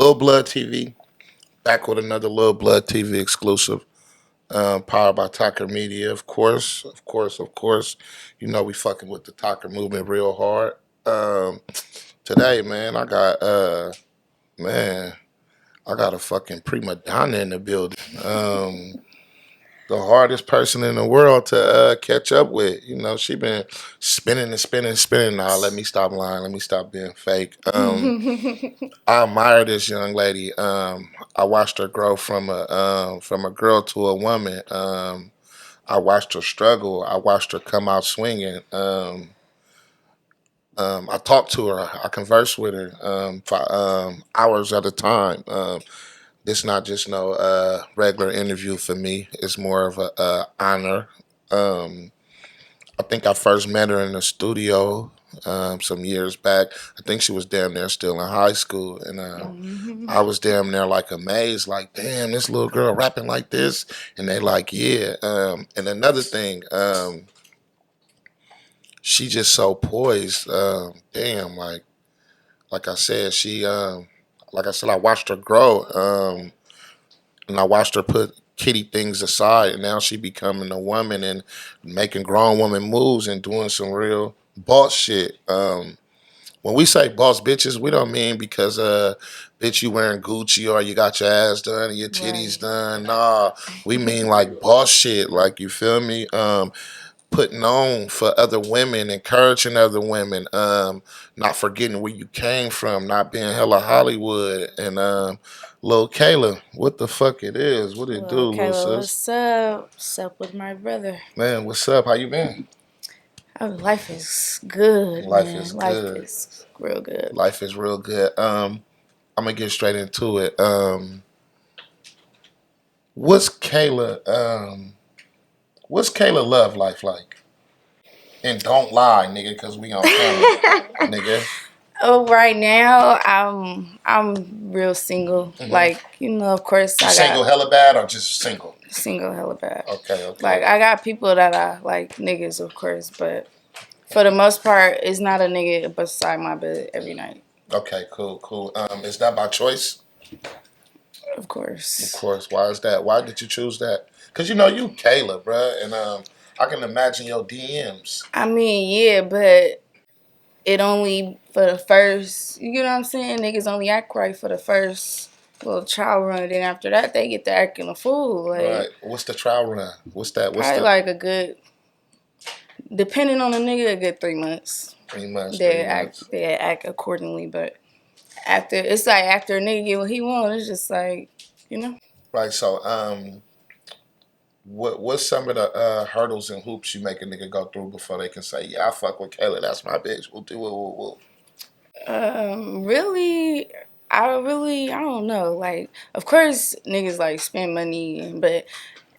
Lil Blood TV, back with another Lil Blood TV exclusive. Powered by Thakur Media, of course, of course, of course. You know we fucking with the Thakur movement real hard. Um, Today, man, I got a fucking prima donna in the building. The hardest person in the world to catch up with. You know, she been spinning and spinning and spinning. Now, let me stop lying. Let me stop being fake. I admire this young lady. I watched her grow from a girl to a woman. I watched her struggle. I watched her come out swinging. I talked to her. I conversed with her for hours at a time. This not just no regular interview for me. It's more of a honor. Um, I think I first met her in the studio some years back. I think she was damn near still in high school, and I was damn near like amazed, like, damn, this little girl rapping like this, and they like, yeah. And another thing, she just so poised. Damn, like I said, like I said, I watched her grow, and I watched her put kitty things aside, and now she becoming a woman and making grown woman moves and doing some real boss shit. When we say boss bitches, we don't mean because bitch you wearing Gucci or you got your ass done and your titties done. Nah, we mean like boss shit. Like you feel me? Putting on for other women, encouraging other women, not forgetting where you came from, not being hella Hollywood, and little Kayla, what the fuck it is? What it do, Well, little Kayla, sis? what's up? What's up with my brother? Man, what's up? How you been? Oh, life is good, Life man. is Life good. is real good. Life is real good. I'm gonna get straight into it. What's Kayla? What's Kayla love life like? And don't lie, nigga, because we on camera, nigga. Oh, right now I'm real single. Mm-hmm. Like of course You I single got hella bad or just single? single hella bad. Okay, Like okay. I got people that I like niggas, of course, but for the most part, it's not a nigga beside my bed every night. Okay, cool, cool. Is that by choice? Of Of course. course. Why is that? Why did you choose that? Cause you know you Kayla, bruh, and I can imagine your DMs. I mean, yeah, but it only for the first, you know what I'm saying? Niggas only act right for the first little trial run. Then after that, they get to acting a fool. Right. Like, What's the trial run? What's that? What's probably the like a good, depending on the nigga, a good 3 months. 3 months? They 3 months. act accordingly. But it's like after a nigga get what he want, it's just like, you know. Right. So what's some of the hurdles and hoops you make a nigga go through before they can say, yeah, I fuck with Kayla, that's my bitch. We'll do it. We'll. Really, I don't know. Like, of course, niggas like spend money, but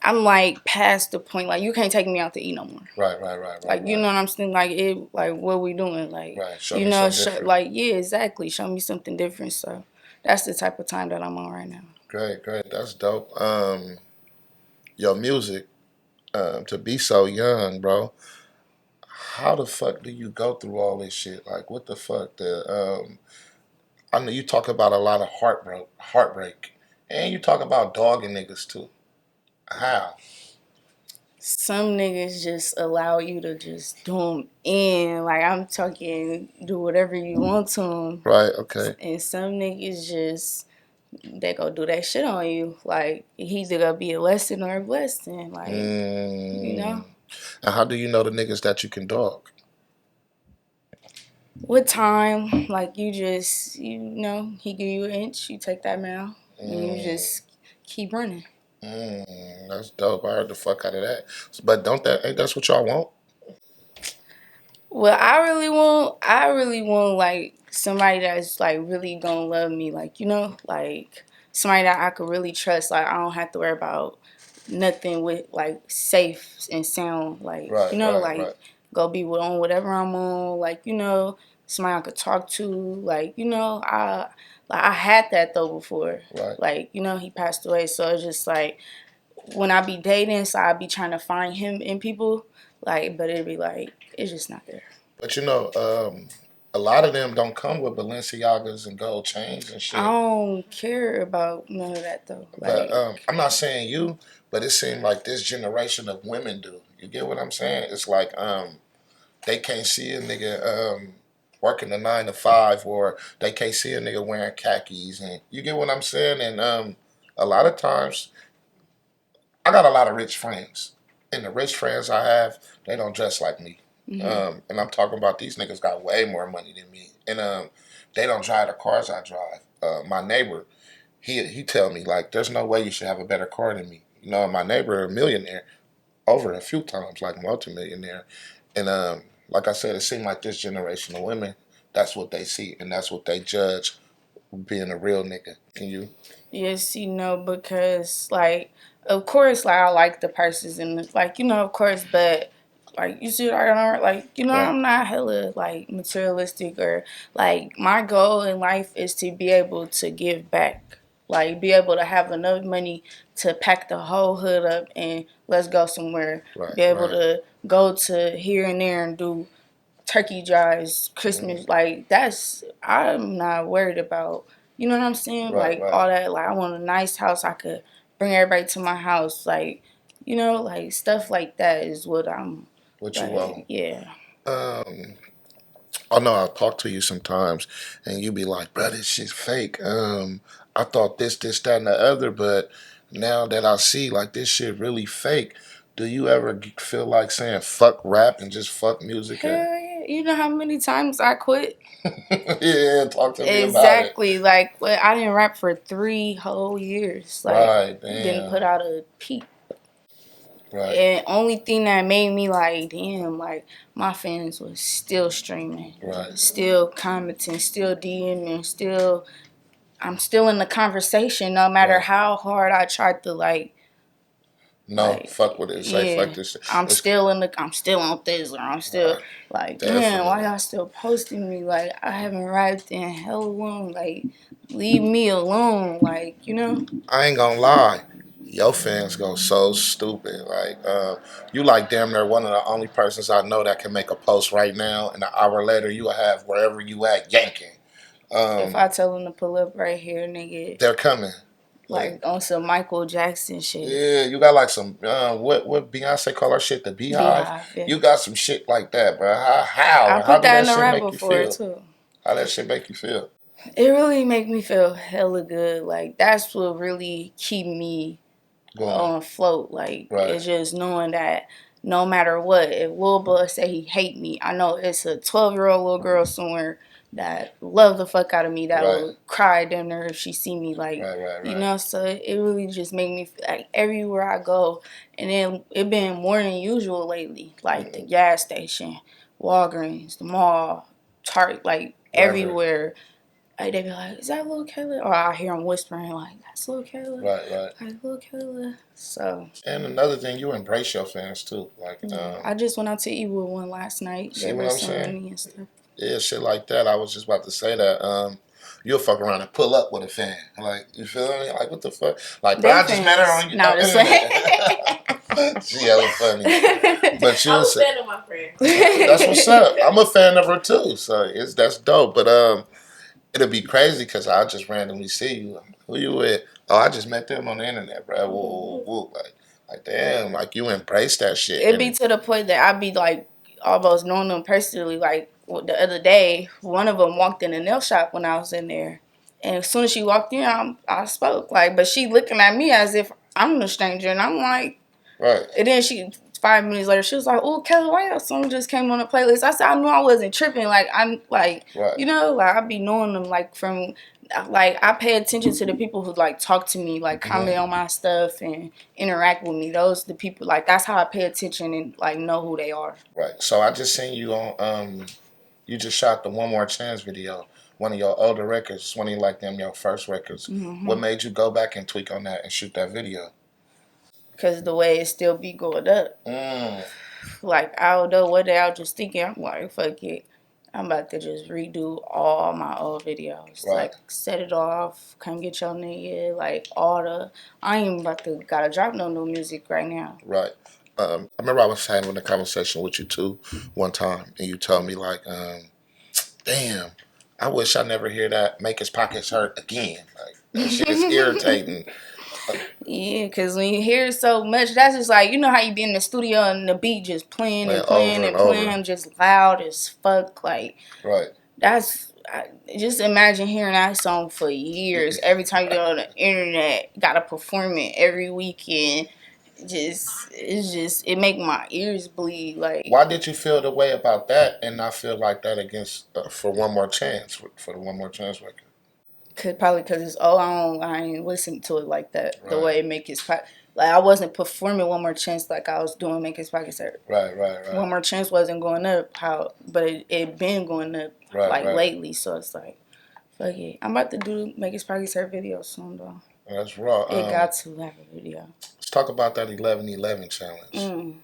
I'm like past the point. Like, you can't take me out to eat no more. Right. Like, you know what I'm saying? Like, like, what we doing? Like, Right. Show me something different. like, yeah, exactly. Show me something different. So, that's the type of time that I'm on right now. Great. That's dope. Your music, to be so young, bro. How the fuck do you go through all this shit? Like, what the fuck? I know you talk about a lot of heartbreak, and you talk about dogging niggas too. How? Some niggas just allow you to just do them in. Like, I'm talking, do whatever you want to them. Right. Okay. And some niggas just they go do that shit on you. Like, he either gonna be a lesson or a blessing. Like, you know. And how do you know the niggas that you can dog? With time, like he give you an inch, you take that mile, and you just keep running. That's dope. I heard the fuck out of that. But ain't that's what y'all want? Well, I really want like somebody that's like really gonna love me, like like somebody that I could really trust. Like I don't have to worry about nothing with like safe and sound. Like Right. like go be on whatever I'm on. Like somebody I could talk to. Like I had that though before. Right. Like he passed away, so it's just like when I be dating, so I be trying to find him in people. Like, but it'd be like it's just not there. But you know, A lot of them don't come with Balenciagas and gold chains and shit. I don't care about none of that though. But Like, I'm not saying you, but it seemed like this generation of women do. You get what I'm saying? It's like they can't see a nigga working a 9 to 5, or they can't see a nigga wearing khakis, and you get what I'm saying. And a lot of times, I got a lot of rich friends, and the rich friends I have, they don't dress like me. And I'm talking about these niggas got way more money than me, and they don't drive the cars I drive. My neighbor, he tell me like, there's no way you should have a better car than me. You know, my neighbor a millionaire over a few times, like multimillionaire, and like I said, it seemed like this generation of women, that's what they see, and that's what they judge being a real nigga. Can you? yes, because like, of course, like I like the purses and like of course, but like you see, Right, I'm not hella like materialistic or like my goal in life is to be able to give back, like be able to have enough money to pack the whole hood up and let's go somewhere. right, Be able right, to go to here and there and do turkey drives, mm-hmm. Christmas, like that's I'm not worried about. You know what I'm saying? Right, Like right. all that. Like I want a nice house. I could bring everybody to my house. Like like stuff like that is what I'm What you like. want? Yeah. Um, I know I'll talk to you sometimes, and you be like, "Bro, this shit's fake." I thought this, that, and the other, but now that I see like this shit really fake, do you ever feel like saying fuck rap and just fuck music? Hell yeah. You know how many times I quit? Yeah, talk to me about it. Exactly. Like I didn't rap for 3 whole years. Like Right, didn't damn. put out a peep. Right, And only thing that made me like, damn, like my fans was still streaming, right. still commenting, still DMing, still I'm still in the conversation no matter Right. how hard I tried to No, fuck with it. Say fuck yeah. this shit. I'm It's still I'm still on this or I'm still right, like, damn, why definitely. y'all still posting me? Like I haven't rapped in hell long. Like leave me alone. Like. I ain't gonna lie. Your fans go so stupid. Like, you like damn near one of the only persons I know that can make a post right now, and an hour later you will have wherever you at yanking. If Um, I tell them to pull up right here, nigga, they're coming. Like, like on some Michael Jackson shit. yeah, you got like some what Beyonce call her shit, the Beehive. Beehive, yeah. You got some shit like that, bro. I How put do that that in the shit rap make you before feel? too. How that shit make you feel? It really make me feel hella good. Like that's what really keep me Going on afloat. Like right, it's just knowing that no matter what, if Lil Bud say he hate me, I know it's a 12-year-old little girl somewhere that love the fuck out of me that right, will cry damn near if she see me. Like right, right, right, so it really just make me feel like everywhere I go, and then it been more than usual lately. Like the gas station, Walgreens, the mall, Target, like wherever. everywhere. Like they be like, "Is that little Kayla?" Or I hear them whispering like, "That's little Kayla." Right, right. Like little Kayla. So And another thing, you embrace your fans too. Like, yeah, I just went out to eat with one last night. see Gave what her I'm some saying? money and stuff. Yeah, shit like that. I was just about to say that. You'll fuck around and pull up with a fan. Like, you feel me? Like, what the fuck? Like, bro, They I just met her fans. on No, this internet. She hella funny. But I'm you'll a say, fan of my friend. that's what's up. I'm a fan of her too. So that's dope. But it'll be crazy because I just randomly see you. Who you with? Oh, I just met them on the internet, bro. Woo, woo, woo. Like, damn, like you embrace that shit. It be And to the point that I be like almost knowing them personally. Like the other day, one of them walked in the nail shop when I was in there, and as soon as she walked in, I spoke like, but she looking at me as if I'm the stranger, and I'm like, right, and then 5 minutes later, she was like, "Oh, Kelly, why your song just came on the playlist?" I said, "I knew I wasn't tripping. Like I'm like, right, like I be knowing them like from." Like I pay attention to the people who like talk to me, like comment mm-hmm. on my stuff and interact with me. Those the people like that's how I pay attention and like know who they are. Right. So I just seen you on you just shot the One More Chance video, one of your older records, one of your, like them your first records. What made you go back and tweak on that and shoot that video? Cause the way it still be going up, Mm, like I don't know what day I was just thinking. I'm like, fuck it. I'm about to just redo all my old videos. right, Like, set it off, come get your nigga. Like, I ain't about to gotta drop no new music right now. right. I remember I was having a conversation with you too one time, and you told me like, damn, I wish I never hear that make his pockets hurt again. Like, that shit is irritating. Yeah, because when you hear so much, that's just like, you know how you be in the studio and the beat just playing and Like, playing over and and playing, over. just loud as fuck. Like, Right. just imagine hearing that song for years. Every time you go on the internet, gotta perform it every weekend. It make my ears bleed. Like, Why did you feel the way about that and not feel like that against for one more chance for the one more chance record? probably because it's I ain't listen to it like that. Right. The way it make his like I wasn't performing One More Chance like I was doing Make His Pockets Hurt. Right. One More Chance wasn't going up but it been going up lately. So it's like, fuck it. I'm about to do Make His Pockets Hurt video soon though. That's raw. It got to have a video. Let's talk about that 11-11 challenge.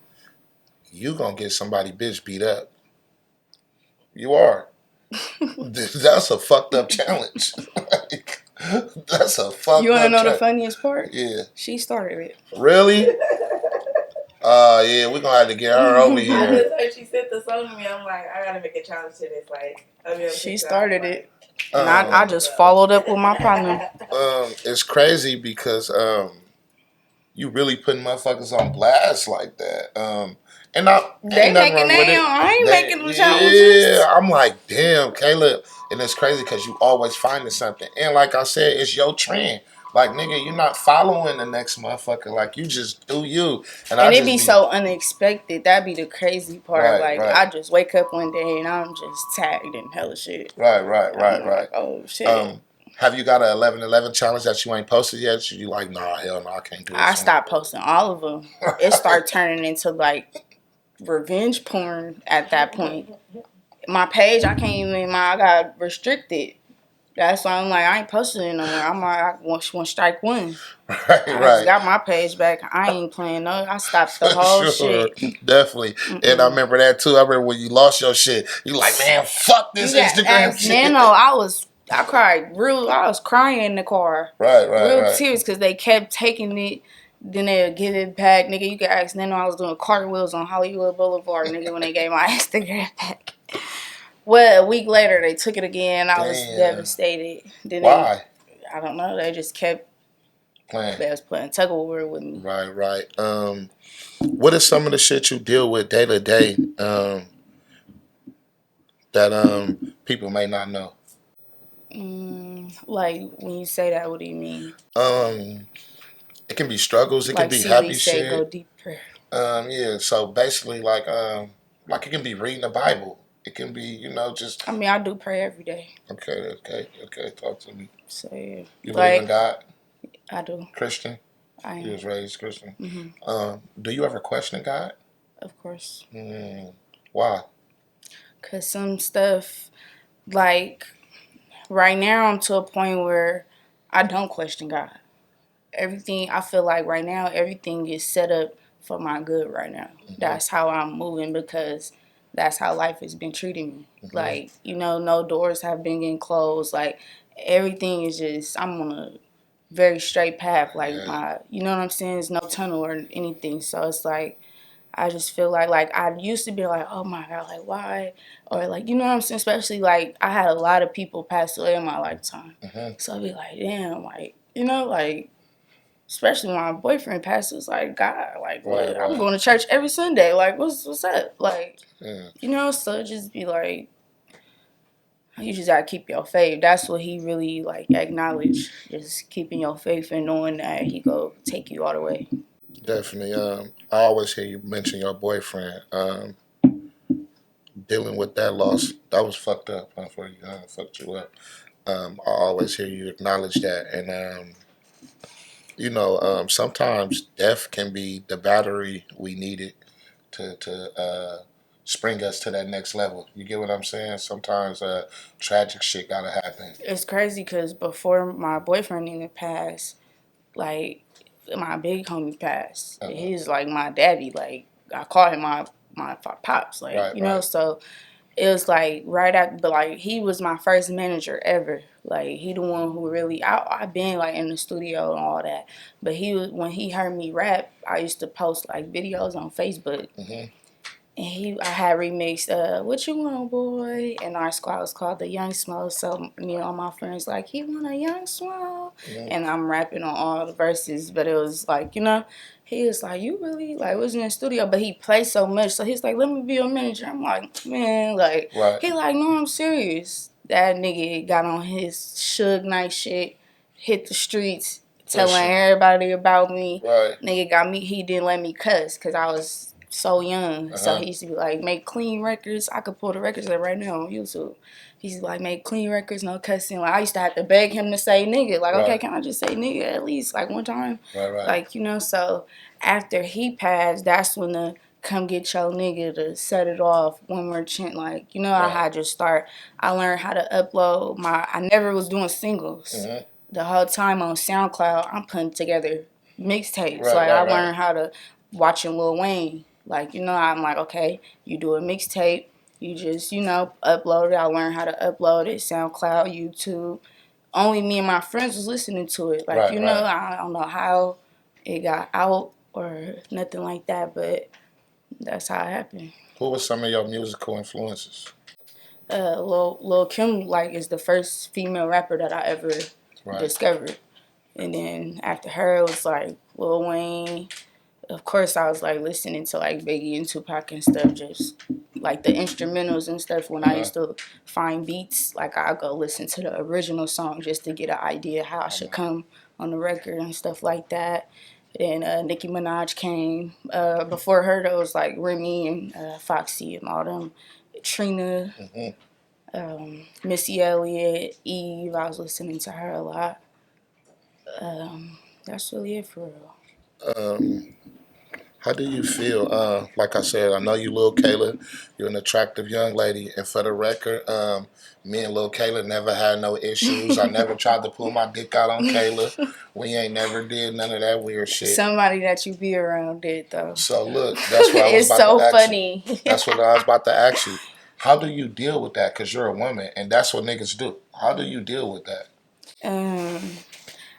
You gonna get somebody bitch beat up. You are. That's a fucked up challenge. That's a fucked up. You want to know the funniest part? Yeah. She started it. Really? Yeah, we're gonna have to get her over here. She sent the song to me. I'm like, I gotta make a challenge to this. Like, she started it. And I just followed up with my partner. It's crazy because you really putting motherfuckers on blast like that. And they making I ain't making them challenges. Yeah, I'm like, damn, Kayla. And it's crazy because you always finding something. And like I said, it's your trend. Like, nigga, you're not following the next motherfucker. Like, you just do you. And it be so unexpected. That'd be the crazy part. Right. I just wake up one day and I'm just tagged in hella shit. Right. Like, oh, shit. Have you got an 11-11 challenge that you ain't posted yet? You like, nah, hell no, I can't do it. I stopped posting all of them. It started turning into, like, revenge porn at that point. My page, I got restricted. That's why I'm like, I ain't posting it no more. I'm like, I want strike one. Right. I just got my page back. I ain't playing no. I stopped the whole shit. Definitely. And I remember that too. I remember when you lost your shit. You like, man, fuck this Instagram shit. Nano, I cried I was crying in the car. Right. Tears because they kept taking it. Then they'll give it back. Nigga, you can ask Nano, I was doing cartwheels on Hollywood Boulevard, nigga, when they gave my Instagram back. Well, a week later, they took it again. I was devastated. Then why? I don't know. They just kept playing. They was playing tug-of-war with me. Right. What is some of the shit you deal with day to day that people may not know? Like, when you say that, what do you mean? It can be struggles. It like can be happy shit. Go deeper. Yeah. So basically, like it can be reading the Bible. It can be, just. I mean, I do pray every day. Okay. Talk to me. So yeah. You believe in God? I do. Christian? I am. You was raised Christian? Mm-hmm. Do you ever question God? Of course. Why? Because some stuff, like, right now I'm to a point where I don't question God. Everything, I feel like right now, everything is set up for my good right now. Mm-hmm. That's how I'm moving because that's how life has been treating me. Mm-hmm. Like, no doors have been getting closed. Like, everything is just, I'm on a very straight path. Like, you know what I'm saying? There's no tunnel or anything. So it's like, I just feel like I used to be like, oh my God, like why? Or like, you know what I'm saying? Especially like I had a lot of people pass away in my lifetime. Mm-hmm. So I'd be like, damn, like, like, especially when my boyfriend passed, it was like, God, like, what? I'm going to church every Sunday. Like, what's up? Like, so it just be like, you just got to keep your faith. That's what he really, like, acknowledged. Just keeping your faith and knowing that he go take you all the way. Definitely. I always hear you mention your boyfriend. Dealing with that loss, that was fucked up. For you, fucked you up. I always hear you acknowledge that. And, sometimes death can be the battery we needed to spring us to that next level. You get what I'm saying? Sometimes tragic shit gotta happen. It's crazy because before my boyfriend even passed, like, my big homie passed. He's like my daddy. Like, I call him my pops. Like, so it was like right after, but like he was my first manager ever. Like, he the one who really, I've been like in the studio and all that. But when he heard me rap, I used to post like videos on Facebook. Mm-hmm. And I had remixed "What You Want, Boy," and our squad was called the Young Smo. So me and all my friends like, he want a young Smo, and I'm rapping on all the verses. But it was like, he was like, you really like was in the studio, but he played so much. So he's like, let me be your manager. I'm like, man, like he like, no, I'm serious. That nigga got on his Suge Knight shit, hit the streets, telling everybody about me. Nigga got me. He didn't let me cuss because I was so young. So he used to be like, make clean records. I could pull the records up right now on YouTube. He's like, make clean records, no cussing. Like, I used to have to beg him to say nigga. Like, okay, can I just say nigga at least like one time? Like, so after he passed, that's when the come get your nigga to set it off one more chant. Like, I had to start. I learned how to upload I never was doing singles. The whole time on SoundCloud, I'm putting together mixtapes. I learned how to watching Lil Wayne. Like, I'm like, okay, you do a mixtape, you just, upload it. I learned how to upload it, SoundCloud, YouTube. Only me and my friends was listening to it. Like, I don't know how it got out or nothing like that, but that's how it happened. Who was some of your musical influences? Lil Kim, like, is the first female rapper that I ever discovered. And then after her, it was like Lil Wayne. Of course, I was like listening to like Biggie and Tupac and stuff, just like the instrumentals and stuff. When I used to find beats, like I'd go listen to the original song just to get an idea how I should come on the record and stuff like that. Then Nicki Minaj came. Before her, there was like Remy and Foxy and all them. Trina, Missy Elliott, Eve. I was listening to her a lot. That's really it for real. How do you feel? Like I said, I know you, Lil Kayla. You're an attractive young lady, and for the record, me and Lil Kayla never had no issues. I never tried to pull my dick out on Kayla. We ain't never did none of that weird shit. Somebody that you be around did though. So look, that's what I was about to ask you. That's what I was about to ask you. How do you deal with that? Because you're a woman, and that's what niggas do. How do you deal with that?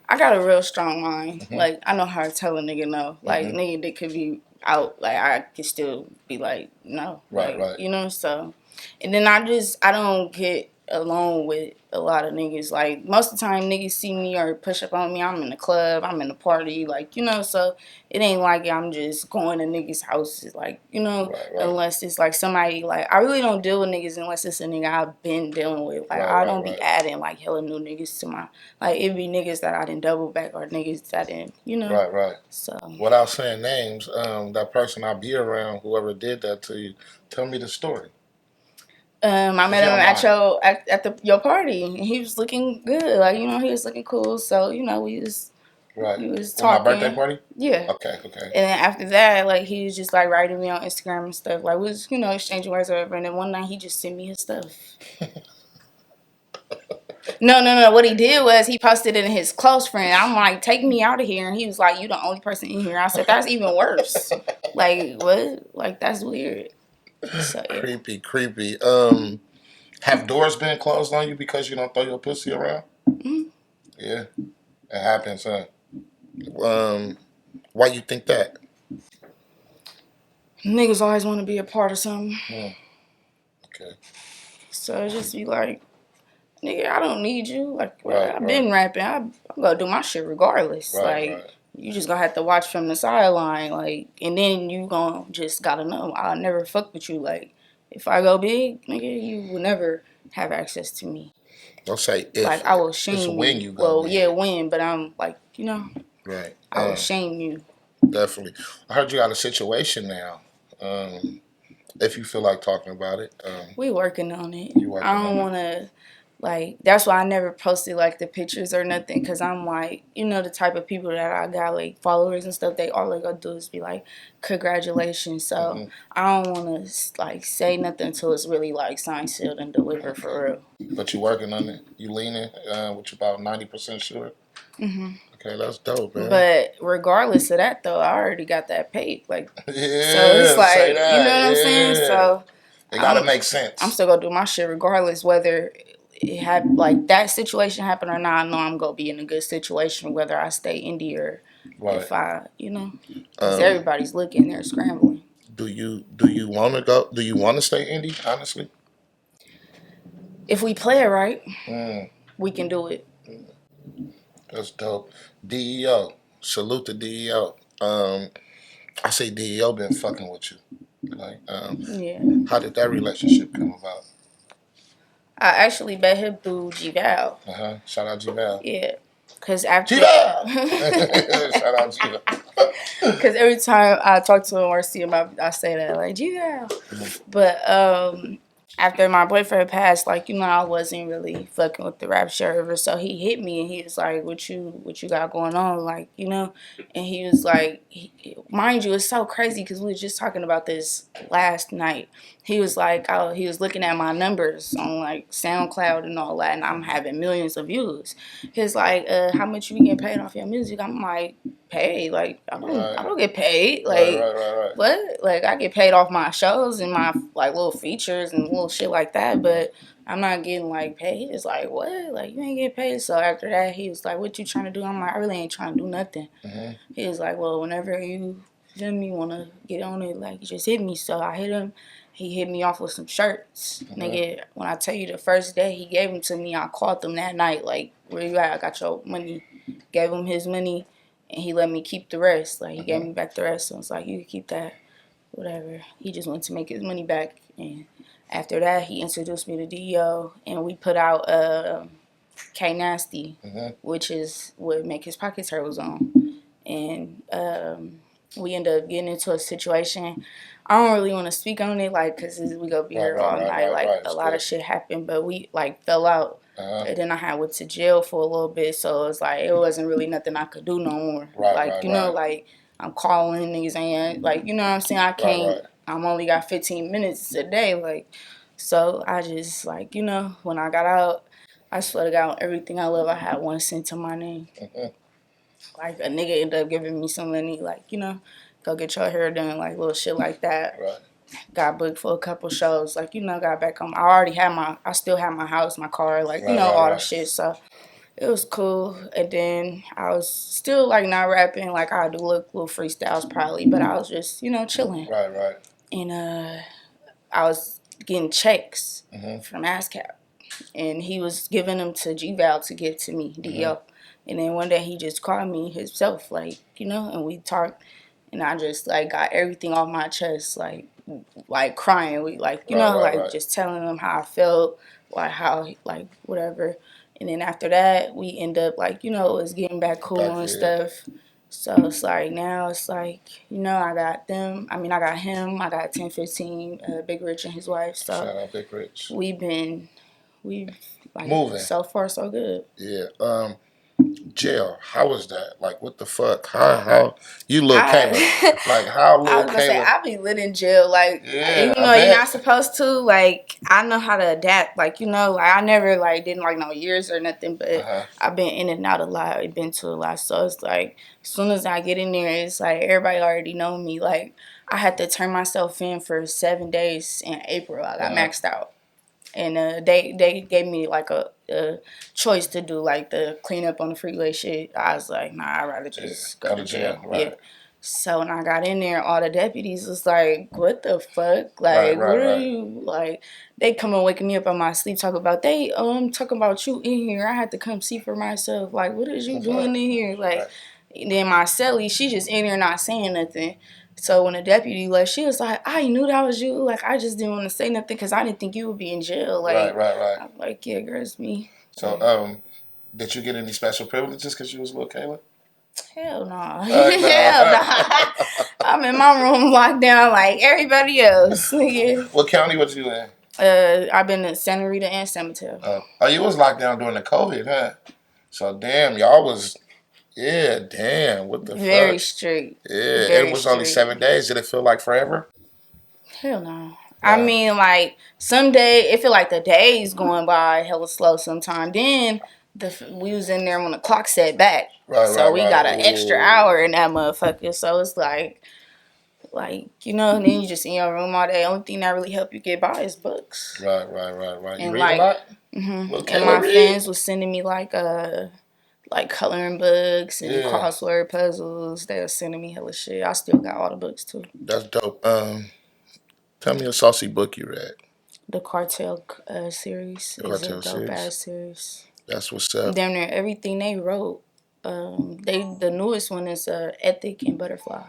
I got a real strong mind. Like, I know how to tell a nigga no. Like, nigga that could be out. Like, I could still be like, no. Right. So. And then I don't get along with a lot of niggas. Like, most of the time, niggas see me or push up on me. I'm in the club. I'm in the party. Like, so it ain't like I'm just going to niggas' houses. Like, unless it's like somebody, like, I really don't deal with niggas unless it's a nigga I've been dealing with. Like, I don't be adding, like, hella new niggas to my, like, it be niggas that I didn't double back or niggas that didn't, Right. So. Without saying names, that person I be around, whoever did that to you, tell me the story. I met him at your party, and he was looking good. Like, he was looking cool. So, we was talking. My birthday party? Yeah. Okay. And then after that, like, he was just like writing me on Instagram and stuff. Like, we was exchanging words or whatever. And then one night he just sent me his stuff. No. What he did was he posted it in his close friend. I'm like, take me out of here. And he was like, you the only person in here. I said, that's even worse. Like, what? Like, that's weird. So, yeah. Creepy. Have doors been closed on you because you don't throw your pussy around? Yeah, it happens, huh? Why you think that? Niggas always want to be a part of something. Okay. So it just be like, nigga, I don't need you. Like, I've been rapping. I'm gonna do my shit regardless. You just gonna have to watch from the sideline. Like, and then you gonna just gotta know I'll never fuck with you. Like, if I go big, nigga, you will never have access to me. Don't say if. Like, I will shame you. When you go big. Yeah, when, but I'm like, Right. I will shame you. Definitely. I heard you got a situation now. If you feel like talking about it. We working on it. I don't want to, like, that's why I never posted, like, the pictures or nothing, because I'm, like, the type of people that I got, like, followers and stuff, all they gonna do is be, like, congratulations. So I don't want to, like, say nothing until it's really, like, signed, sealed, and delivered for real. But you working on it? You leaning, which about 90% sure? Okay, that's dope, man. But regardless of that, though, I already got that paid. Like, yeah, so it's like, you know what I'm saying? So it gotta make sense. I'm still gonna do my shit regardless whether it had, like, that situation happen or not. I know I'm gonna be in a good situation whether I stay indie or if I, because everybody's looking, they're scrambling. Do you want to go? Do you want to stay indie? Honestly, If we play it right, mm, we can do it. that's dope. DEO, salute to DEO. I say DEO been fucking with you. Like, Yeah. how did that relationship come about? I actually met him through G-Val. Shout out G-Val. Yeah. Because after... G-Val! Shout out G-Val. Because every time I talk to him or see him, I say that, like, G-Val. But after my boyfriend passed, like, I wasn't really fucking with the rap shit ever. So he hit me and he was like, what you got going on? Like, and he was like, mind you, it's so crazy because we were just talking about this last night. He was like, he was looking at my numbers on like SoundCloud and all that, and I'm having millions of views. He's like, how much you getting paid off your music? I'm like, paid? Like, I don't get paid. Like, right. what? Like, I get paid off my shows and my like little features and little shit like that, but I'm not getting like paid. He was like, what? Like, you ain't get paid. So after that, he was like, what you trying to do? I'm like, I really ain't trying to do nothing. He was like, well, whenever you feel me want to get on it, like, you just hit me. So I hit him. He hit me off with some shirts. Nigga, when I tell you the first day he gave them to me, I called them that night, like, where you at? I got your money. Gave him his money, and he let me keep the rest. Like, he gave me back the rest. So I was like, you can keep that, whatever. He just wanted to make his money back. And after that, he introduced me to DEO, and we put out K Nasty, which is what Make His Pockets Hurt was on. And we ended up getting into a situation. I don't really want to speak on it, like, because we go be here all night. Like, a lot of shit happened, but we, like, fell out. And then I went to jail for a little bit, so it's like, it wasn't really nothing I could do no more. Like, like, I'm calling niggas and, like, you know what I'm saying? I can't, I'm only got 15 minutes a day, like, so I just, like, when I got out, I swear to God, everything I love, I had 1 cent to my name. Like, a nigga ended up giving me some money, like, go get your hair done, like, little shit like that. Got booked for a couple shows, like, got back home. I still had my house, my car, like, all the shit, so it was cool. And then I was still, like, not rapping, like, I do little freestyles probably, but I was just, chilling. And I was getting checks from ASCAP, and he was giving them to G-Val to give to me, DEO. And then one day he just called me himself, like, and we talked, and I just, like, got everything off my chest, like crying. We, like, just telling him how I felt, like, how, like, whatever. And then after that, we end up, like, it was getting back cool and stuff. So it's like, now it's like, I got them. I mean, I got him. I got 1015, Big Rich and his wife. So shout out Big Rich. We've like, moving. So far, so good. Yeah. Jail. How was that? Like, what the fuck? How you look, Kayla? Like, how little Kayla? I was gonna say, I be lit in jail. Like, even though you're not supposed to, like, I know how to adapt. Like, like, I never, like, didn't, like, no years or nothing, but I've been in and out a lot. I've been to a lot. So it's like, as soon as I get in there, it's like, everybody already know me. Like, I had to turn myself in for 7 days in April. I got maxed out. And they gave me, like, a choice to do, like, the cleanup on the freeway shit. I was like, nah, I'd rather just go to jail. Right. Yeah. So when I got in there, all the deputies was like, what the fuck? Like, what are you, like, they come and waking me up on my sleep, talking about, talking about you in here. I had to come see for myself. Like, what is you doing in here? Like, then my cellie, she just in there not saying nothing. So when the deputy left, she was like, I knew that was you. Like, I just didn't want to say nothing because I didn't think you would be in jail. Like, I'm like, yeah, girl, it's me. So, did you get any special privileges because you was little Kayla? Hell no. Hell no. I'm in my room locked down like everybody else. What county was you in? I've been in Santa Rita and San Mateo. Oh, you was locked down during the COVID, huh? So, damn, y'all was... Yeah, damn. What the fuck? Very strict. Yeah, and it was only 7 days. Did it feel like forever? Hell no. I mean, like, someday, it feel like the days going by hella slow sometime. Then, we was in there when the clock set back. So we got an extra hour in that motherfucker. So it's like, and then you just in your room all day. Only thing that really help you get by is books. Right. And you read a lot? And my friends was sending me, like, like coloring books and crossword puzzles. They were sending me hella shit. I still got all the books too. That's dope. Tell me a saucy book you read. The Cartel series is a Cartel dope series. ass series. That's what's up. Damn near everything they wrote. The newest one is Ethic and Butterfly.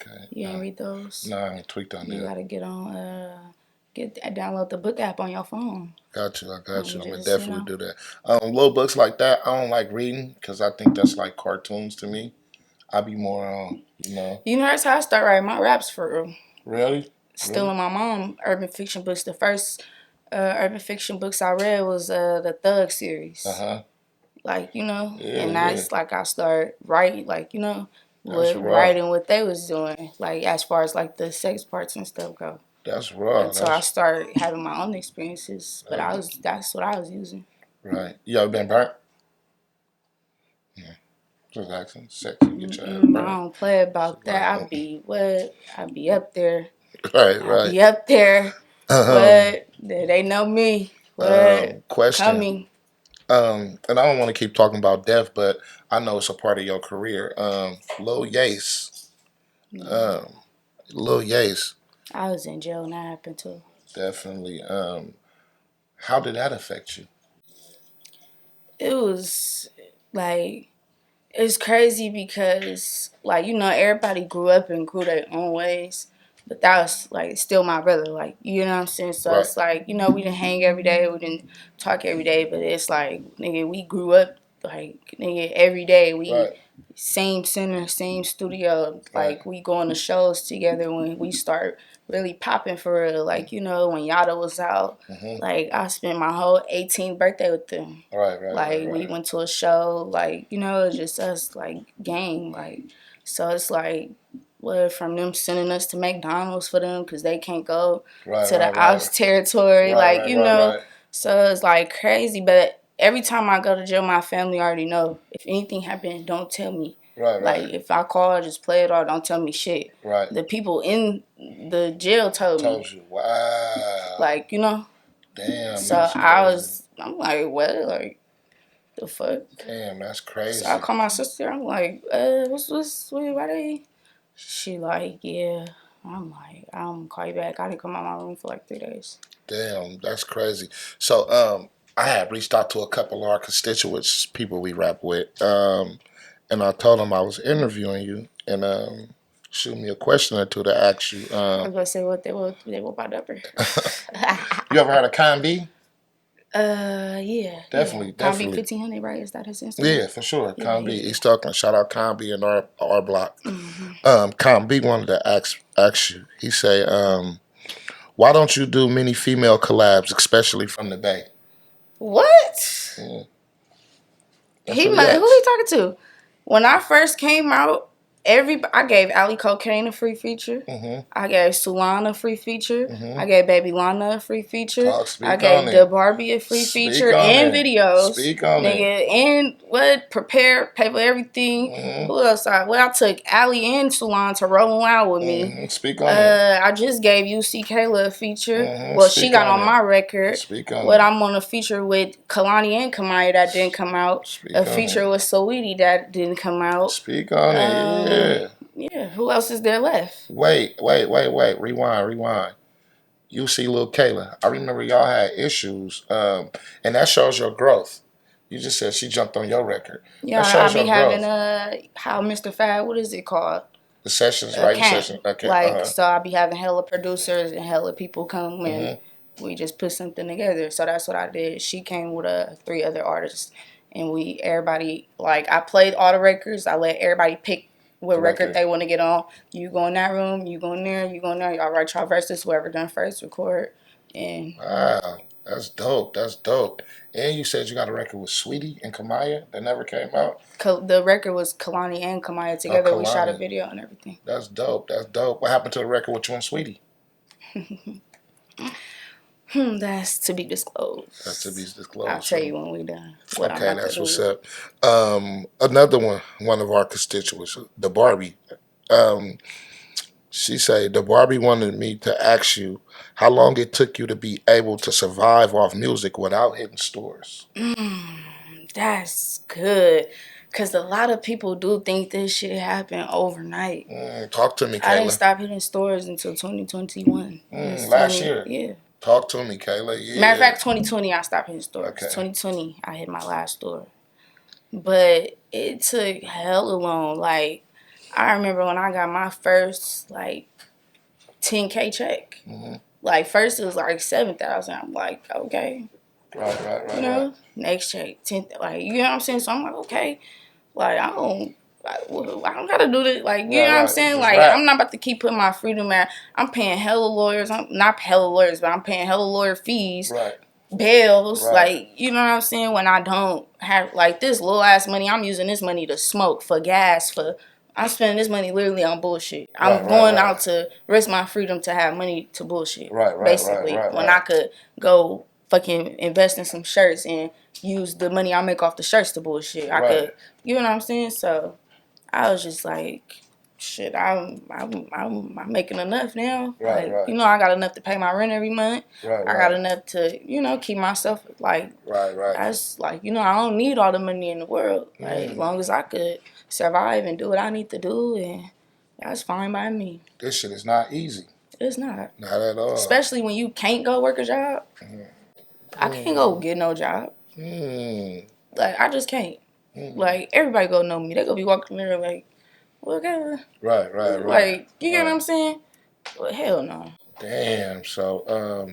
Okay. You ain't read those? No, I ain't tweaked on that. You gotta get on. Download the book app on your phone. Got you. I got you. I'm gonna Just, definitely do that. Little books like that, I don't like reading because I think that's like cartoons to me. I be more on, You know, that's how I start writing my raps for real. Really? Stealing my mom urban fiction books. The first urban fiction books I read was the Thug series. Like, and that's like I start writing, like, writing what they was doing, like as far as like the sex parts and stuff go. That's raw. Until I started having my own experiences, but that's what I was using. Right. You ever been burnt? Yeah. Just asking. Sex and get your ass burnt. I don't play about that. I be up there. Right. I be up there. But they know me. Question. Coming. And I don't want to keep talking about death, but I know it's a part of your career. Lil Yase. Lil Yase. I was in jail when that happened too. Definitely. How did that affect you? It was like, it's crazy because, like, everybody grew up and grew their own ways. But that was, like, still my brother. Like, you know what I'm saying? So It's like, we didn't hang every day. We didn't talk every day. But it's like, nigga, we grew up, like, nigga, every day. We same center, same studio. Like, we go on the shows together when we start really popping for real. Like, when Yada was out, like, I spent my whole 18th birthday with them. We went to a show, like, it's just us, like, gang. Like, so it's like, from them sending us to McDonald's for them because they can't go to the ops territory. So it's like crazy. But every time I go to jail, my family already know. If anything happened, don't tell me. Like, if I call, just play it or don't tell me shit. The people in the jail told me. You. Wow. Like, Damn. So I'm like, what? Like, the fuck? Damn, that's crazy. So I call my sister. I'm like, why they? She like, yeah. I'm like, I'm gonna call you back. I didn't come out of my room for like 3 days. Damn, that's crazy. So, I had reached out to a couple of our constituents, people we rap with, and I told them I was interviewing you, and shoot me a question or two to ask you. I was gonna say what they were about to upper. You ever heard of Con B? Yeah. Definitely. Con B 1500, right? Is that his Instagram? Yeah, for sure. Con B. He's talking. Shout out Con B in our block. Con B wanted to ask you. He say, why don't you do many female collabs, especially from the Bay? What? Yeah. Who he talking to? When I first came out, I gave Ali Cocaine a free feature. I gave Solana a free feature. I gave Baby Lana a free feature. I gave the Barbie a free feature and videos. Nigga, and pay for everything. Who else? I took Ali and Solana to roll out with me. Speak on it. I just gave Kayla a feature. Well, she got on my record. I'm on a feature with Kalani and Kamaya that didn't come out. A feature with Saweetie that didn't come out. Speak on it. Yeah. Who else is there left? Wait. Rewind. You see Lil Kayla. I remember y'all had issues, and that shows your growth. You just said she jumped on your record. Yeah, I be having how Mr. Fab, what is it called? The sessions, right? Session. Okay. So I be having hella producers and hella people come and we just put something together. So that's what I did. She came with 3 other artists. And everybody, like, I played all the records. I let everybody pick what record they want to get on. You go in that room, you go in there, you go in there. Y'all write y'all verses, whoever done first, record. And wow, that's dope. And you said you got a record with Sweetie and Kamaya that never came out? The record was Kalani and Kamaya together. We shot a video and everything. That's dope. What happened to the record with you and Sweetie? That's to be disclosed. I'll tell you when we done. Okay, that's what's up. Another one of our constituents, the Barbie. She said, the Barbie wanted me to ask you how long it took you to be able to survive off music without hitting stores. That's good. Because a lot of people do think this shit happened overnight. Talk to me, Kayla. I didn't stop hitting stores until 2021. Last year? Yeah. Talk to me, Kayla. Yeah. Matter of fact, 2020, I stopped hitting stores. Okay. 2020, I hit my last store. But it took hella long. Like, I remember when I got my first, like, 10K check. Like, first it was like 7,000. I'm like, okay. Right. You know, next check, 10, like, you know what I'm saying? So I'm like, okay. Like, I don't gotta do this. Like, you know what I'm saying? Like, I'm not about to keep putting my freedom out. I'm paying hella lawyers. I'm not hella lawyers, but I'm paying hella lawyer fees. Right. Bills. Like, you know what I'm saying? When I don't have, like, this little ass money, I'm using this money to smoke, for gas, I'm spending this money literally on bullshit. I'm going out to risk my freedom to have money to bullshit. Basically. When I could go fucking invest in some shirts and use the money I make off the shirts to bullshit. I could, you know what I'm saying? So I was just like, shit, I'm making enough now. You know, I got enough to pay my rent every month. I got enough to, you know, keep myself like. That's like, you know, I don't need all the money in the world. Like, as long as I could survive and do what I need to do, and that's fine by me. This shit is not easy. It's not. Not at all. Especially when you can't go work a job. I can't go get no job. Like, I just can't. Like, everybody go know me. They gonna be walking there like, whatever. Right. Like, you get what I'm saying? But hell no. Damn. So,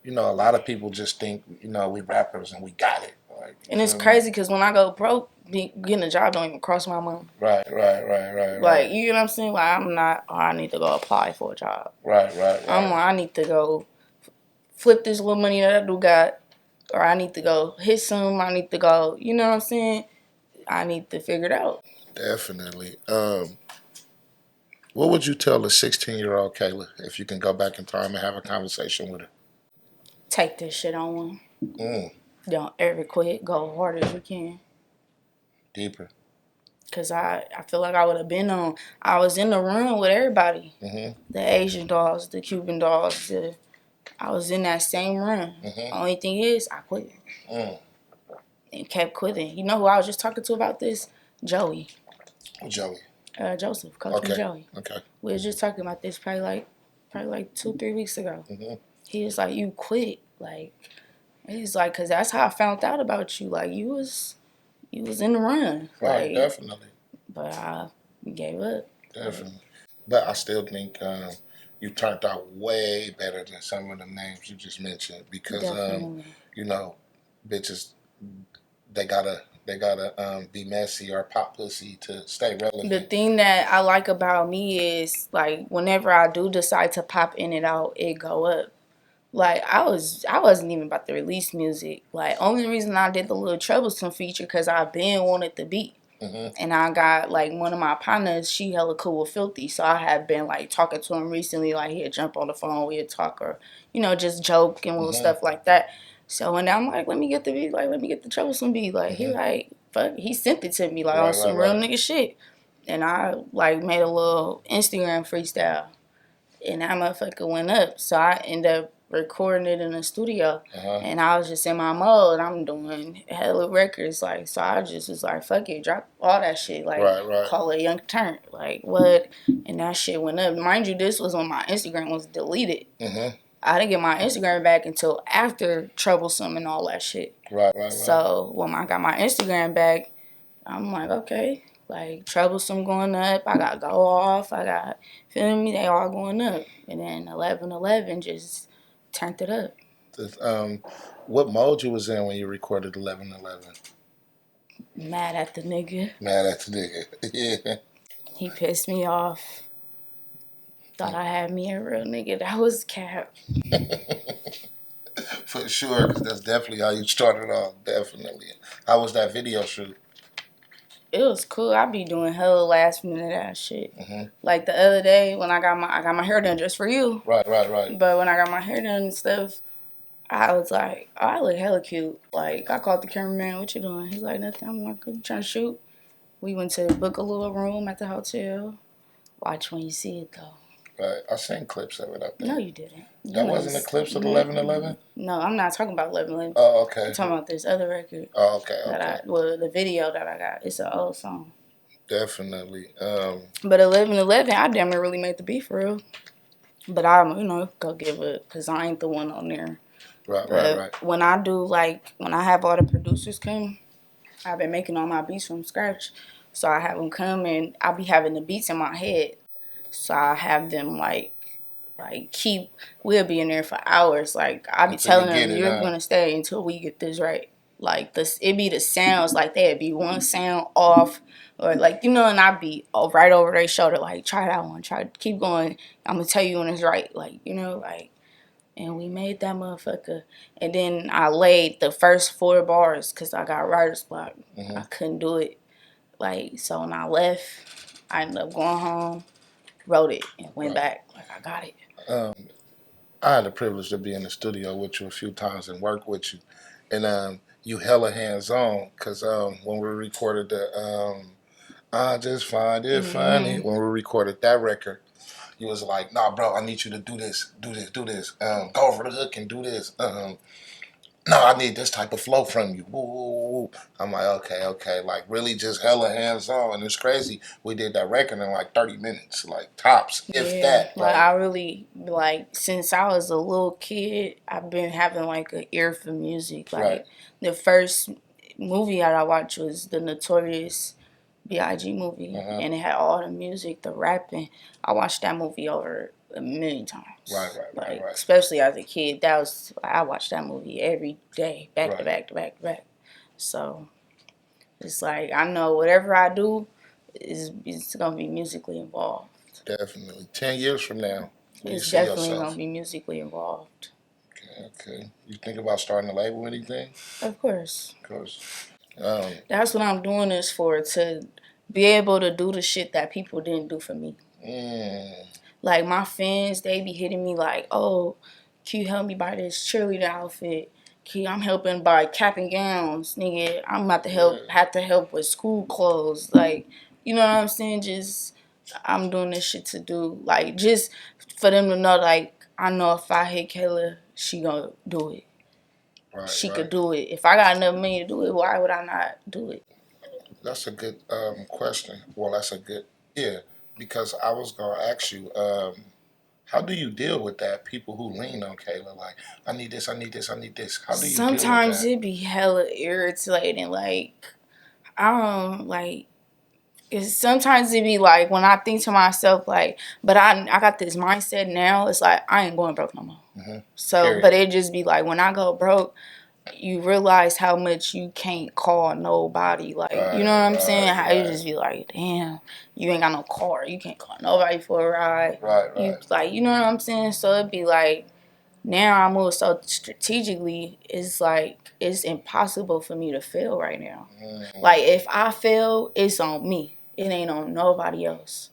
you know, a lot of people just think, you know, we rappers and we got it. Like, and it's crazy because when I go broke, getting a job don't even cross my mind. Right. Like, you know what I'm saying? Like, I'm not, oh, I need to go apply for a job. Right. I'm like, I need to go flip this little money that I do got, or I need to go hit some, I need to go, you know what I'm saying? I need to figure it out. Definitely. What would you tell a 16-year-old Kayla if you can go back in time and have a conversation with her? Take this shit on one. Don't ever quit. Go hard as you can. Deeper. Because I feel like I would have been on. I was in the room with everybody. The Asian dolls, the Cuban dolls. I was in that same room. Only thing is, I quit. And kept quitting. You know who I was just talking to about this? Joey. Joseph, Coach and Joey. Okay. We was just talking about this probably like 2-3 weeks ago. He was like, you quit. Like, he's like, because that's how I found out about you. Like, you was in the run. Right, like, definitely. But I gave up. Definitely. But I still think you turned out way better than some of the names you just mentioned because, you know, bitches, they gotta be messy or pop pussy to stay relevant. The thing that I like about me is, like, whenever I do decide to pop in and out, it go up. Like, I wasn't even about to release music. Like, only reason I did the little Troublesome feature because I been wanted the beat. And I got, like, one of my partners, she hella cool with Filthy. So I had been, like, talking to him recently. Like, he'd jump on the phone, we'd talk, or, you know, just joke and little stuff like that. So when I'm like, let me get the beat, like, let me get the Troublesome beat. Like, he like, fuck, he sent it to me, like, on some real nigga shit. And I, like, made a little Instagram freestyle. And that motherfucker went up. So I ended up recording it in the studio. And I was just in my mode. I'm doing hella records. Like, so I just was like, fuck it, drop all that shit. Like, call it Young Turn. Like, what? And that shit went up. Mind you, this was when my Instagram was deleted. I didn't get my Instagram back until after Troublesome and all that shit. So when I got my Instagram back, I'm like, okay. Like, Troublesome going up. I got Go Off. I got, feel me? They all going up. And then 1111 just turned it up. What mode you was in when you recorded 1111? Mad at the nigga. Yeah. He pissed me off. Thought I had me a real nigga. That was cap. For sure, because that's definitely how you started off. Definitely. How was that video shoot? It was cool. I be doing hella last minute ass shit. Like the other day when I got my hair done just for you. Right. But when I got my hair done and stuff, I was like, oh, I look hella cute. Like, I called the cameraman, what you doing? He's like, nothing. I'm like, I'm trying to shoot. We went to book a little room at the hotel. Watch when you see it, though. Right. I seen clips of it, I think. No, you didn't. That wasn't the clips of the 11/11? No, I'm not talking about 11/11. Oh, okay. I'm talking about this other record. Oh, okay, The video that I got. It's an old song. Definitely. But 11/11, I damn near really made the beat for real. But I'm, go give it, because I ain't the one on there. Right. When I do, when I have all the producers come, I've been making all my beats from scratch. So I have them come and I'll be having the beats in my head. So I have them, we'll be in there for hours. Like, I'll be telling them, you're going to stay until we get this right. Like, it be the sounds, like, there'd be one sound off, or, and I'd be right over their shoulder, like, try that one, keep going. I'm going to tell you when it's right. And we made that motherfucker. And then I laid the first 4 bars because I got writer's block. Mm-hmm. I couldn't do it. So when I left, I ended up going home, wrote it, and went back. I got it. I had the privilege to be in the studio with you a few times and work with you. And you hella hands-on because when we recorded the I Just Find It Funny, when we recorded that record, you was like, nah, bro, I need you to do this. Go over the hook and do this. No, I need this type of flow from you. Woo. I'm like, okay. Like, really just hella hands-on. And it's crazy. We did that record in like 30 minutes, like tops, if that. I really, since I was a little kid, I've been having an ear for music. The first movie that I watched was the Notorious B.I.G. movie. And it had all the music, the rapping. I watched that movie over a million times. Right. Especially as a kid, I watched that movie every day, back to back. So it's I know whatever I do is gonna be musically involved. Definitely. 10 years from now, it's definitely gonna be musically involved. Okay. You think about starting a label or anything? Of course. That's what I'm doing this for, to be able to do the shit that people didn't do for me. My fans, they be hitting me oh, can you help me buy this cheerleader outfit? I'm helping buy cap and gowns, nigga. I'm about to have to help with school clothes. You know what I'm saying? I'm doing this shit to do, just for them to know, I know if I hit Kayla, she gonna do it. She could do it. If I got enough money to do it, why would I not do it? That's a good question. Well, that's a good, because I was going to ask you, how do you deal with that? People who lean on Kayla, I need this. How do you deal with that? Sometimes it be hella irritating. Sometimes it be when I think to myself, but I got this mindset now, it's I ain't going broke no more. So, but it just be when I go broke, you realize how much you can't call nobody. You know what I'm saying? How you just be damn, you ain't got no car. You can't call nobody for a ride. You know what I'm saying? So it'd be now I move so strategically, it's it's impossible for me to fail right now. If I fail, it's on me. It ain't on nobody else.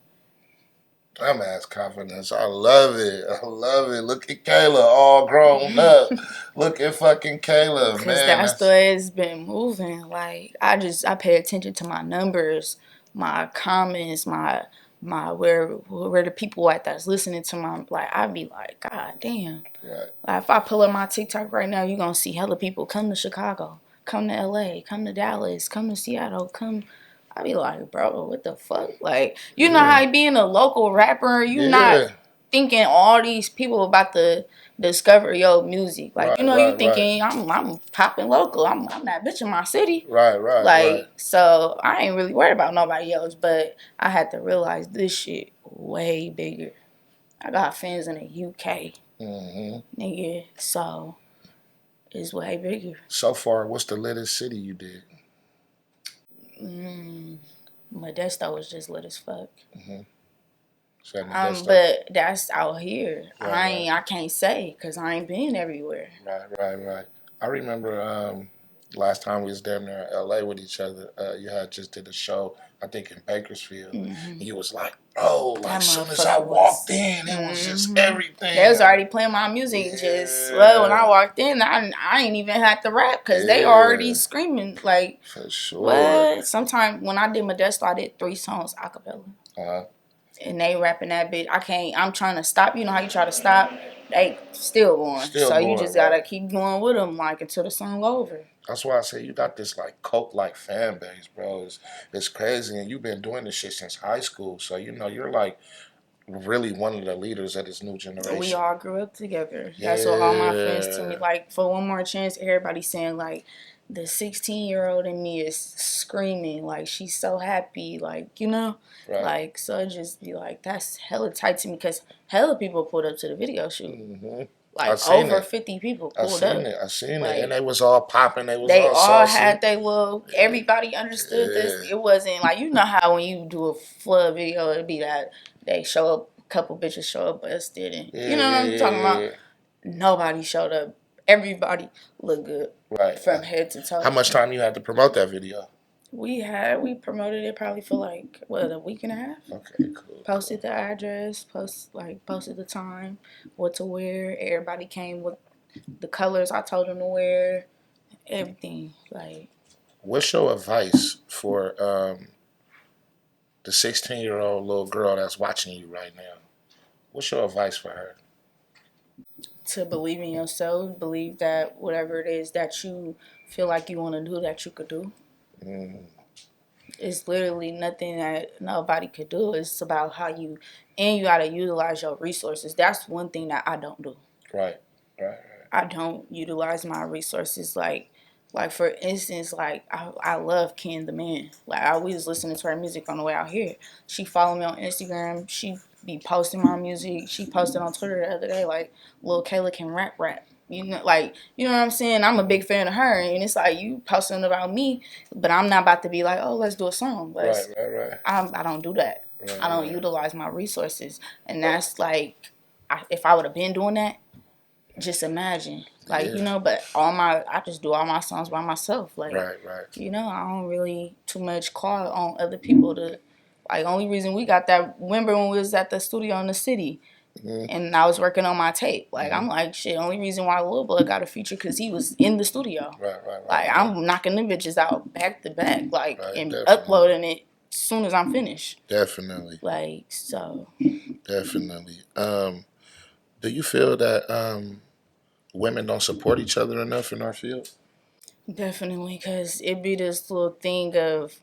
I'm ass confidence. I love it. Look at Kayla all grown up. Look at fucking Kayla, man. Because that's the way it's been moving. I pay attention to my numbers, my comments, my where the people at that's listening to my, I be God damn. If I pull up my TikTok right now, you gonna see hella people come to Chicago, come to LA, come to Dallas, come to Seattle, come. I be bro, what the fuck? You know how being a local rapper, you not thinking all these people about to discover your music. You thinking I'm popping local. I'm that bitch in my city. Right. So I ain't really worried about nobody else, but I had to realize this shit way bigger. I got fans in the UK. Nigga, so it's way bigger. So far, what's the latest city you did? Modesto was just lit as fuck. Modesto? But that's out here. I can't say because I ain't been everywhere. Right. I remember last time we was down there in LA with each other. You had just did a show, I think in Bakersfield. And you was as soon as I walked in, it was just everything. They was already playing my music. When I walked in, I ain't even had to rap because they already screaming for sure. What? Sometimes when I did Modesto, I did 3 songs a cappella. and they rapping that bitch. I'm trying to stop. You know how you try to stop? They still going. Still So going, you just gotta right. keep going with them, like, until the song over. That's why I say you got this like cult like fan base, bro. It's crazy, and you've been doing this shit since high school. So you're like really one of the leaders of this new We generation. all grew up together. That's what all my friends tell me. Yeah. Like, for one more chance, everybody saying, like, the 16-year-old in me is screaming. Like, she's so happy. Like, you know? Right. Like, so it just be like, that's hella tight to me because hella people pulled up to the video shoot. Mm-hmm. I Like, seen over it. 50 people I pulled seen up. it. I seen Like, it, and they was all popping. They was they all all saucy. had their little, everybody understood this. Yeah. It wasn't like, you know how when you do a flood video, it'd be that they show up, a couple bitches show up, but us didn't. Yeah, You know what I'm talking about? yeah. Nobody showed up. Everybody looked good Right. from head to toe. How much time you had to promote that video? We promoted it probably for like, what, a week and a half? Okay, cool. Posted the address, posted the time, what to wear. Everybody came with the colors I told them to wear, everything. Like, What's your advice for the 16-year-old little girl that's watching you right now? What's your advice for her? to believe in yourself, believe that whatever it is that you feel like you want to do, that you could do. Mm, It's literally nothing that nobody could do. It's about how you, and you got to utilize your resources. That's one thing that I don't do. right, right. I don't utilize my resources. Like for instance, like I love Ken the Man. Like I was listening to her music on the way out here. She followed me on Instagram. She be posting my music. She posted on Twitter the other day like, "Lil Kayla can rap. You know, like, you know what I'm saying? I'm a big fan of her, and it's like you posting about me, but I'm not about to be like, oh, let's do a song. Right, right. I don't do that. Right, I don't utilize my resources, and that's like, if I would have been doing that, just imagine, like, Yeah. you know. But I just do all my songs by myself, like, Right. you know. I don't really too much call on other people to, like. Only reason we got that, remember when we was at the studio in the city, Mm-hmm. and I was working on my tape. Like, I'm like, shit, only reason why Lil Blood got a feature because he was in the studio. Right. Like, I'm knocking them bitches out back to back, like, Right, and definitely. uploading it as soon as I'm finished. Definitely. Like, so. Definitely. Do you feel that women don't support each other enough in our field? Definitely, because it be this little thing of,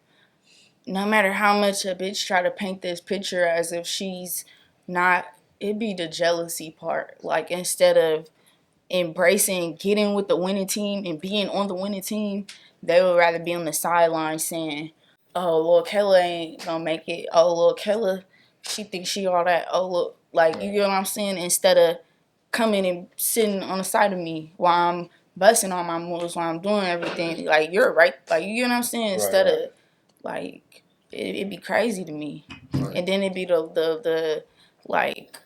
no matter how much a bitch try to paint this picture as if she's not, it be the jealousy part. Like, instead of embracing getting with the winning team and being on the winning team, they would rather be on the sideline saying, oh, Lil Kayla ain't gonna make it. Oh, Lil Kayla, she thinks she all that. Oh, look, like, you get what I'm saying? Instead of coming and sitting on the side of me while I'm busting all my moves, while I'm doing everything. Like, you're right. Like, you get what I'm saying? Instead of, like, it'd be crazy to me. Right. And then it'd be the like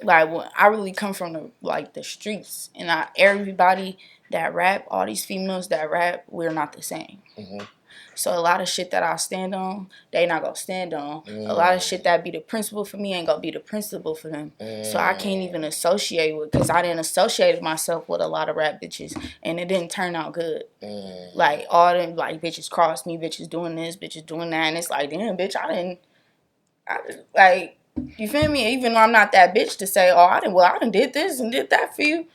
when I really come from the streets, and everybody that rap, all these females that rap, we're not the same. Mm-hmm. So a lot of shit that I stand on, they not gonna stand on. A lot of shit that be the principle for me ain't gonna be the principle for them. So I can't even associate with, because I didn't associate myself with a lot of rap bitches, and it didn't turn out good. Like, all them, like, bitches cross me, bitches doing this, bitches doing that, and it's like, damn, bitch, like, you feel me? Even though I'm not that bitch to say, oh, I done did this and did that for you.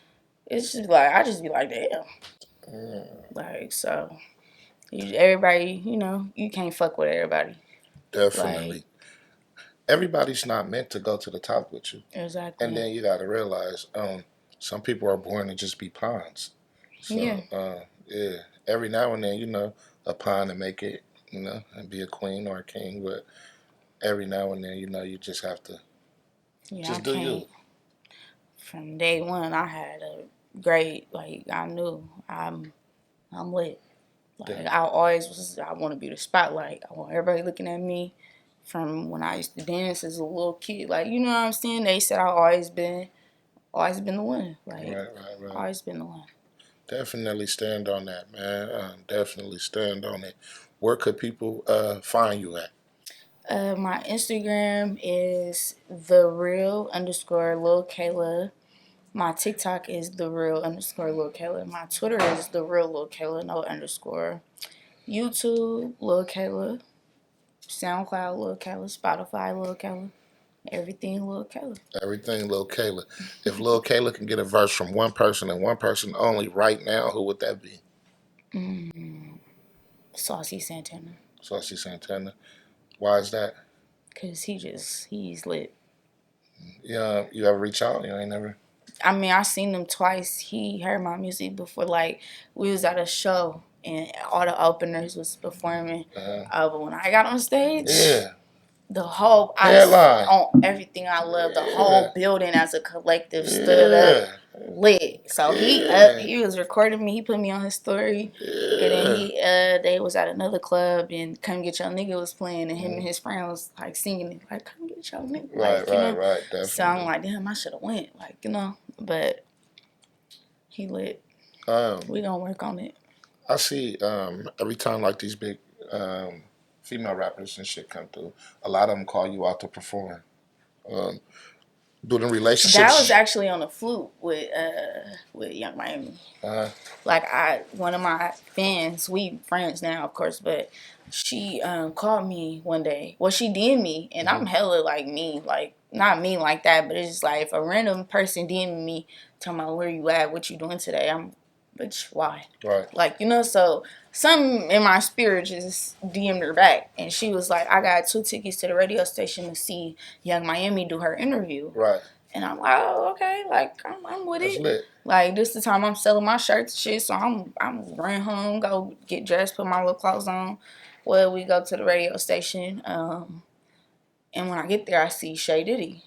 It's just like, I just be like, damn. Like, so, everybody, you know, you can't fuck with everybody. Definitely. Like, everybody's not meant to go to the top with you. Exactly. And then you got to realize some people are born to just be pawns. So, yeah, every now and then, you know, a pawn to make it, you know, and be a queen or a king. But every now and then, you know, you just have to just do you. From day one, I had a great, like, I knew I'm lit. Like, I want to be the spotlight. I want everybody looking at me. From when I used to dance as a little kid, like, you know what I'm saying? They said I always been the one. Like, Right. always been the one. Definitely stand on that, man. Definitely stand on it. Where could people find you at? My Instagram is _Lil Kayla. My TikTok is _Lil Kayla. My Twitter is Lil Kayla, no underscore. YouTube, Lil Kayla. SoundCloud, Lil Kayla. Spotify, Lil Kayla. Everything Lil Kayla. Everything Lil Kayla. If Lil Kayla can get a verse from one person and one person only right now, who would that be? Saucy Santana. Saucy Santana. Why is that? Cause he's lit. Yeah, you ever reach out? You ain't never. I mean, I seen him twice. He heard my music before. Like we was at a show and all the openers was performing. But when I got on stage, Yeah. the whole Headline. on everything I love, the whole building as a collective stood up lit. So he was recording me. He put me on his story, and then they was at another club and Come Get Your Nigga was playing, and him and his friend was like singing it like Come Get Your Nigga, like, Right. Definitely. So I'm like, damn, I should have went, like, but he lit. We gonna work on it. I see every time like these big female rappers and shit come through, a lot of them call you out to perform. Doing relationships. That was actually on the flute with Young Miami. Like one of my fans, we friends now, of course, but she called me one day. Well, she DM'd me, and I'm hella like mean, like not mean like that, but it's just like if a random person DM'd me, talking about where you at, what you doing today, bitch, why? Right. Like, so something in my spirit just DM'd her back. And she was like, I got 2 tickets to the radio station to see Young Miami do her interview. Right. And I'm like, oh, okay. Like, I'm with That's it. Lit. Like, this the time I'm selling my shirts and shit. So I'm running home, go get dressed, put my little clothes on. Well, we go to the radio station. And when I get there, I see Shay Diddy.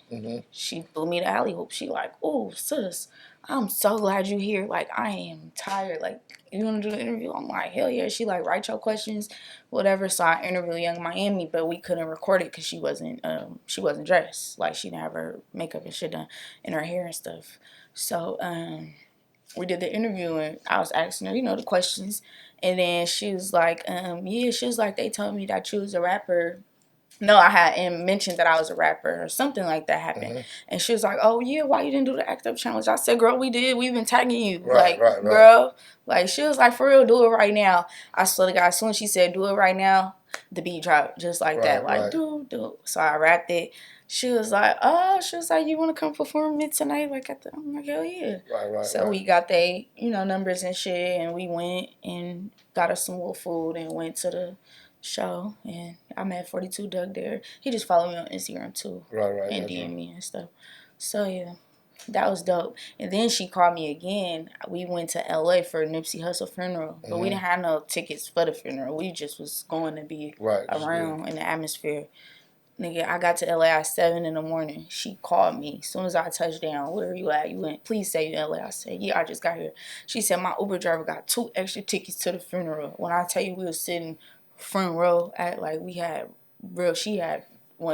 She blew me the alley hoop. She like, oh, sis, I'm so glad you're here. Like, I am tired. Like, you want to do the interview? I'm like, hell yeah. She like, write your questions, whatever. So I interviewed Young Miami, but we couldn't record it because she wasn't dressed. Like, she didn't have her makeup and shit done and her hair and stuff. So we did the interview and I was asking her, the questions. And then she was like, yeah, she was like, they told me that you was a rapper. No, I had mentioned that I was a rapper or something like that happened. And she was like, oh, yeah, why you didn't do the Act Up Challenge? I said, girl, we did. We've been tagging you. Right. Girl. Like, she was like, for real, do it right now. I swear to God, as soon as she said, do it right now, the beat dropped just like that. Like, do it. So I rapped it. She was like, you want to come perform it tonight? Like, I'm like, hell yeah. Right. So we got they, numbers and shit, and we went and got us some little food and went to the show, and I met 42 Doug there. He just followed me on Instagram too. Right. And DM me and stuff. So yeah, that was dope. And then she called me again. We went to LA for Nipsey Hussle funeral, but we didn't have no tickets for the funeral. We just was going to be around in the atmosphere. Nigga, I got to LA at 7 in the morning. She called me. As soon as I touched down, where are you at? You went, please say you in LA. I said, yeah, I just got here. She said, my Uber driver got 2 extra tickets to the funeral. When I tell you we was sitting front row at, like, she had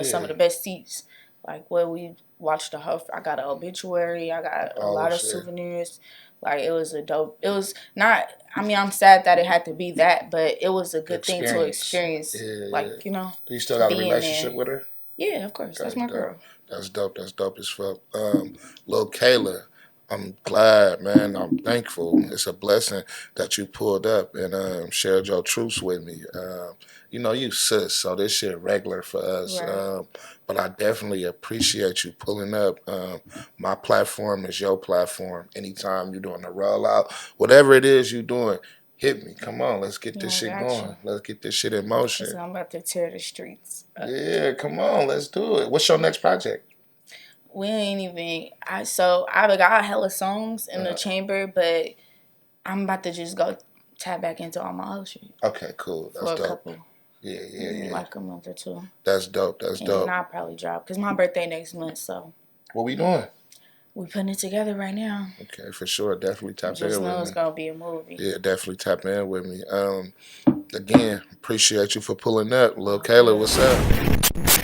some of the best seats. Like, we watched the whole, I got an obituary. I got a lot of souvenirs. Like, it was I'm sad that it had to be that, but it was a good thing to experience. Like, Do you still got a relationship with her? Yeah, of course. That's my girl. That's dope. That's dope as fuck. Lil Kayla, I'm glad, man. I'm thankful. It's a blessing that you pulled up and shared your truths with me. You sis, so this shit regular for us. Right. But I definitely appreciate you pulling up. My platform is your platform. Anytime you're doing a rollout, whatever it is you're doing, hit me. Come on, let's get this shit going. Let's get this shit in motion. So I'm about to tear the streets up. Yeah, come on, let's do it. What's your next project? We ain't even. I got hella songs in the chamber, but I'm about to just go tap back into all my old shit. Okay, cool. That's for a dope. Couple. Yeah. Like a month or 2. That's dope. That's dope. And I'll probably drop because my birthday next month. So. What we doing? We putting it together right now. Okay, for sure. Definitely tap in with me. Just know it's gonna be a movie. Yeah, definitely tap in with me. Again, appreciate you for pulling up. Lil Kayla, what's up?